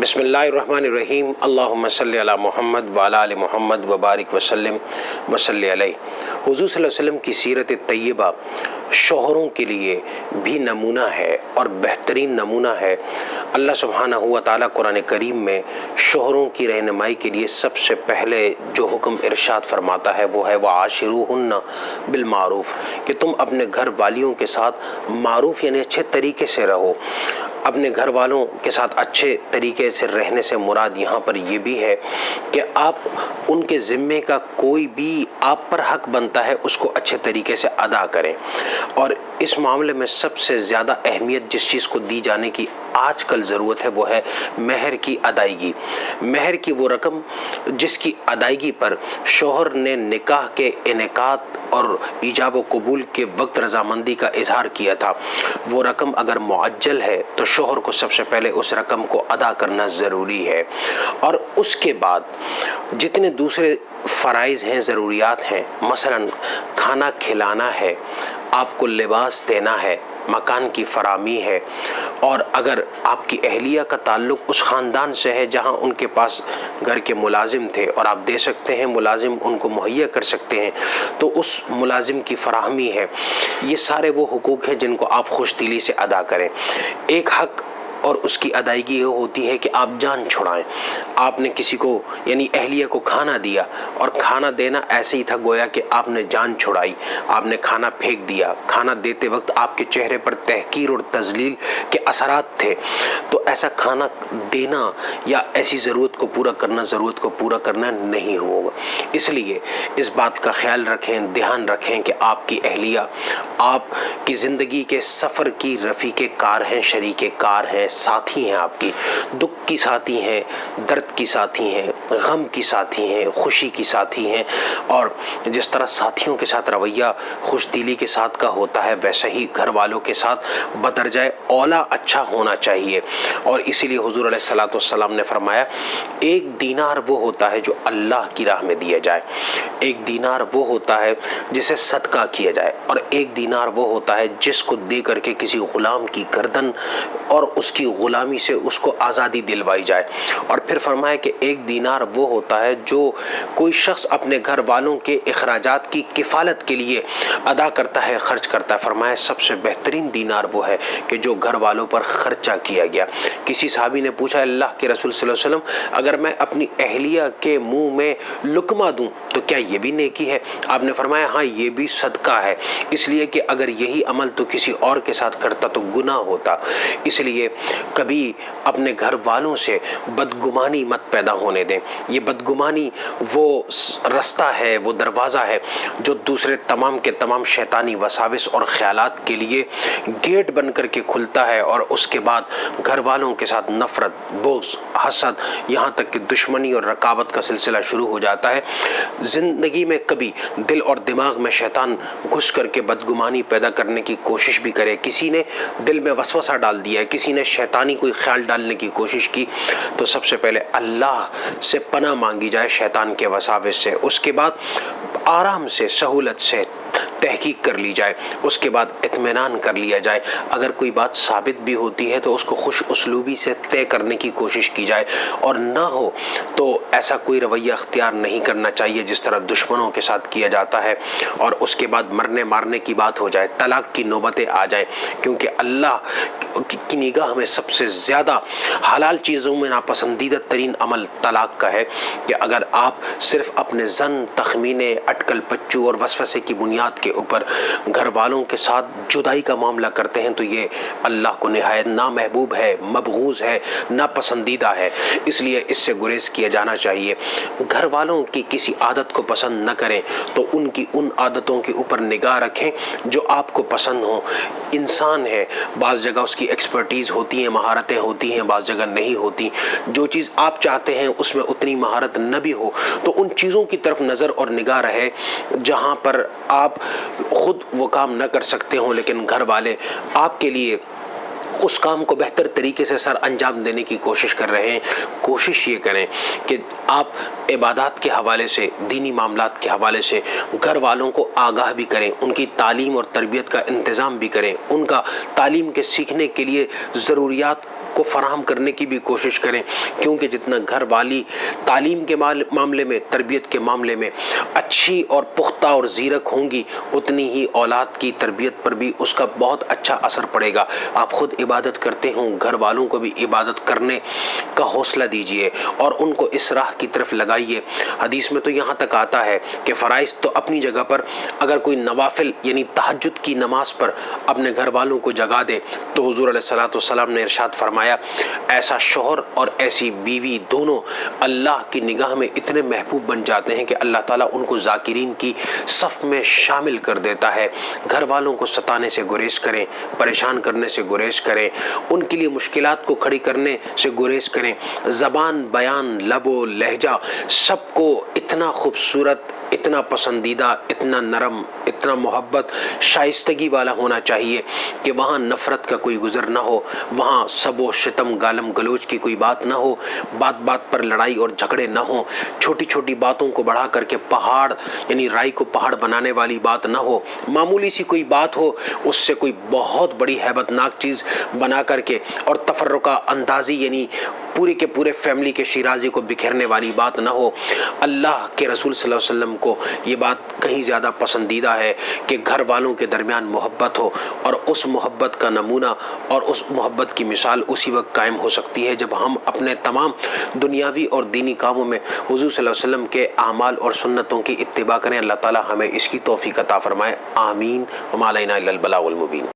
بسم اللہ الرحمن الرحیم اللہم صلی علی محمد وعلی آل محمد وبارک وسلم وصلی علیہ۔ حضور صلی اللہ علیہ وسلم کی سیرت طیبہ شوہروں کے لیے بھی نمونہ ہے اور بہترین نمونہ ہے۔ اللہ سبحانہ و تعالیٰ قرآن کریم میں شوہروں کی رہنمائی کے لیے سب سے پہلے جو حکم ارشاد فرماتا ہے وہ ہے وَعَاشِرُوهُنَّ بِالْمَعْرُوفِ، کہ تم اپنے گھر والیوں کے ساتھ معروف یعنی اچھے طریقے سے رہو۔ اپنے گھر والوں کے ساتھ اچھے طریقے سے رہنے سے مراد یہاں پر یہ بھی ہے کہ آپ ان کے ذمے کا کوئی بھی آپ پر حق بنتا ہے اس کو اچھے طریقے سے ادا کریں۔ اور اس معاملے میں سب سے زیادہ اہمیت جس چیز کو دی جانے کی آج کل ضرورت ہے وہ ہے مہر کی ادائیگی۔ مہر کی وہ رقم جس کی ادائیگی پر شوہر نے نکاح کے انعقاد اور ایجاب و قبول کے وقت رضامندی کا اظہار کیا تھا، وہ رقم اگر معجل ہے تو شوہر کو سب سے پہلے اس رقم کو ادا کرنا ضروری ہے۔ اور اس کے بعد جتنے دوسرے فرائض ہیں، ضروریات ہیں، مثلا کھانا کھلانا ہے، آپ کو لباس دینا ہے، مکان کی فراہمی ہے، اور اگر آپ کی اہلیہ کا تعلق اس خاندان سے ہے جہاں ان کے پاس گھر کے ملازم تھے اور آپ دے سکتے ہیں، ملازم ان کو مہیا کر سکتے ہیں، تو اس ملازم کی فراہمی ہے۔ یہ سارے وہ حقوق ہیں جن کو آپ خوش دلی سے ادا کریں۔ ایک حق اور اس کی ادائیگی یہ ہوتی ہے کہ آپ جان چھڑائیں۔ آپ نے کسی کو یعنی اہلیہ کو کھانا دیا، اور کھانا دینا ایسے ہی تھا گویا کہ آپ نے جان چھڑائی، آپ نے کھانا پھینک دیا۔ کھانا دیتے وقت آپ کے چہرے پر تحقیر اور تذلیل کے اثرات تھے، تو ایسا کھانا دینا یا ایسی ضرورت کو پورا کرنا نہیں ہوگا۔ اس لیے اس بات کا خیال رکھیں، دھیان رکھیں کہ آپ کی اہلیہ آپ کی زندگی کے سفر کی رفیق کار ہیں، شریک کار ہیں، ساتھی ہیں، آپ کی دکھ کی ساتھی ہیں، درد کی ساتھی ہیں، غم کی ساتھی ہیں، خوشی کی ساتھی ہیں۔ اور جس طرح ساتھیوں کے ساتھ رویہ خوش دلی کے ساتھ کا ہوتا ہے، ویسا ہی گھر والوں کے ساتھ بدرجہ اولا اچھا ہونا چاہیے۔ اور اسی لیے حضور علیہ الصلوۃ والسلام نے فرمایا، ایک دینار وہ ہوتا ہے جو اللہ کی راہ میں دیا جائے، ایک دینار وہ ہوتا ہے جسے صدقہ کیا جائے، اور ایک دینار وہ ہوتا ہے جس کو دے کر کے کسی غلام کی گردن اور اس کی غلامی سے اس کو آزادی دلوائی جائے۔ اور پھر فرمایا کہ ایک دینار وہ ہوتا ہے جو کوئی شخص اپنے گھر والوں کے اخراجات کی کفالت کے لیے ادا کرتا ہے، خرچ کرتا ہے۔ فرمایا سب سے بہترین دینار وہ ہے کہ جو گھر والوں پر خرچہ کیا گیا۔ کسی صحابی نے پوچھا، اللہ کے رسول صلی اللہ علیہ وسلم، اگر میں اپنی اہلیہ کے منہ میں لقمہ دوں تو کیا یہ بھی نیکی ہے؟ آپ نے فرمایا ہاں، یہ بھی صدقہ ہے، اس لیے کہ اگر یہی عمل تو کسی اور کے ساتھ کرتا تو گناہ ہوتا۔ اس لیے کبھی اپنے گھر والوں سے بدگمانی مت پیدا ہونے دیں۔ یہ بدگمانی وہ رستہ ہے، وہ دروازہ ہے جو دوسرے تمام کے تمام شیطانی وساوس اور خیالات کے لیے گیٹ بن کر کے کھلتا ہے، اور اس کے بعد گھر والوں کے ساتھ نفرت، بغض، حسد، یہاں تک کہ دشمنی اور رقابت کا سلسلہ شروع ہو جاتا ہے۔ زندگی میں کبھی دل اور دماغ میں شیطان گھس کر کے بدگمانی پیدا کرنے کی کوشش بھی کرے، کسی نے دل میں وسوسہ ڈال دیا ہے، کسی نے شیطانی کوئی خیال ڈالنے کی کوشش کی، تو سب سے پہلے اللہ سے پناہ مانگی جائے شیطان کے وساوس سے۔ اس کے بعد آرام سے، سہولت سے تحقیق کر لی جائے، اس کے بعد اطمینان کر لیا جائے۔ اگر کوئی بات ثابت بھی ہوتی ہے تو اس کو خوش اسلوبی سے طے کرنے کی کوشش کی جائے، اور نہ ہو تو ایسا کوئی رویہ اختیار نہیں کرنا چاہیے جس طرح دشمنوں کے ساتھ کیا جاتا ہے، اور اس کے بعد مرنے مارنے کی بات ہو جائے، طلاق کی نوبتیں آ جائیں، کیونکہ اللہ کی نگاہ میں سب سے زیادہ حلال چیزوں میں ناپسندیدہ ترین عمل طلاق کا ہے، کہ اگر آپ صرف اپنے ظن، تخمینے، اٹکل پچو اور وسوسے کی بنیاد کے اوپر گھر والوں کے ساتھ جدائی کا معاملہ کرتے ہیں تو یہ اللہ کو نہایت نامحبوب ہے، مبغوض ہے، ناپسندیدہ ہے۔ اس لیے اس سے گریز کیا جانا چاہیے۔ گھر والوں کی کسی عادت کو پسند نہ کریں تو ان کی ان عادتوں کے اوپر نگاہ رکھیں جو آپ کو پسند ہوں۔ انسان ہے، بعض جگہ اس کی ایکسپرٹیز ہوتی ہیں، مہارتیں ہوتی ہیں، بعض جگہ نہیں ہوتی۔ جو چیز آپ چاہتے ہیں اس میں اتنی مہارت نہ بھی ہو تو ان چیزوں کی طرف نظر اور نگاہ رہے جہاں پر آپ خود وہ کام نہ کر سکتے ہوں، لیکن گھر والے آپ کے لیے اس کام کو بہتر طریقے سے سر انجام دینے کی کوشش کر رہے ہیں۔ کوشش یہ کریں کہ آپ عبادات کے حوالے سے، دینی معاملات کے حوالے سے گھر والوں کو آگاہ بھی کریں، ان کی تعلیم اور تربیت کا انتظام بھی کریں، ان کا تعلیم کے سیکھنے کے لیے ضروریات کو فراہم کرنے کی بھی کوشش کریں، کیونکہ جتنا گھر والی تعلیم کے معاملے میں، تربیت کے معاملے میں اچھی اور پختہ اور زیرک ہوں گی، اتنی ہی اولاد کی تربیت پر بھی اس کا بہت اچھا اثر پڑے گا۔ آپ خود عبادت کرتے ہوں، گھر والوں کو بھی عبادت کرنے کا حوصلہ دیجئے اور ان کو اس راہ کی طرف لگائیے۔ حدیث میں تو یہاں تک آتا ہے کہ فرائض تو اپنی جگہ پر، اگر کوئی نوافل یعنی تہجد کی نماز پر اپنے گھر والوں کو جگا دے تو حضور علیہ الصلوۃ والسلام نے ارشاد فرمایا ایسا شوہر اور ایسی بیوی دونوں اللہ کی نگاہ میں اتنے محبوب بن جاتے ہیں کہ اللہ تعالیٰ ان کو ذاکرین کی صف میں شامل کر دیتا ہے۔ گھر والوں کو ستانے سے گریز کریں، پریشان کرنے سے گریز کریں، ان کے لیے مشکلات کو کھڑی کرنے سے گریز کریں۔ زبان، بیان، لب و لہجہ سب کو اتنا خوبصورت، اتنا پسندیدہ، اتنا نرم، اتنا محبت، شائستگی والا ہونا چاہیے کہ وہاں نفرت کا کوئی گزر نہ ہو، وہاں سب و شتم، گالم گلوچ کی کوئی بات نہ ہو، بات بات پر لڑائی اور جھگڑے نہ ہوں، چھوٹی چھوٹی باتوں کو بڑھا کر کے پہاڑ یعنی رائی کو پہاڑ بنانے والی بات نہ ہو، معمولی سی کوئی بات ہو اس سے کوئی بہت بڑی ہیبت ناک چیز بنا کر کے اور تفرقہ اندازی یعنی پورے کے پورے فیملی کے شیرازی کو بکھیرنے والی بات نہ ہو۔ اللہ کے رسول صلی اللہ علیہ وسلم کو یہ بات کہیں زیادہ پسندیدہ ہے کہ گھر والوں کے درمیان محبت ہو، اور اس محبت کا نمونہ اور اس محبت کی مثال اسی وقت قائم ہو سکتی ہے جب ہم اپنے تمام دنیاوی اور دینی کاموں میں حضور صلی اللہ علیہ وسلم کے اعمال اور سنتوں کی اتباع کریں۔ اللہ تعالی ہمیں اس کی توفیق عطا فرمائے، آمین۔ وما علینا الا البلاغ المبین۔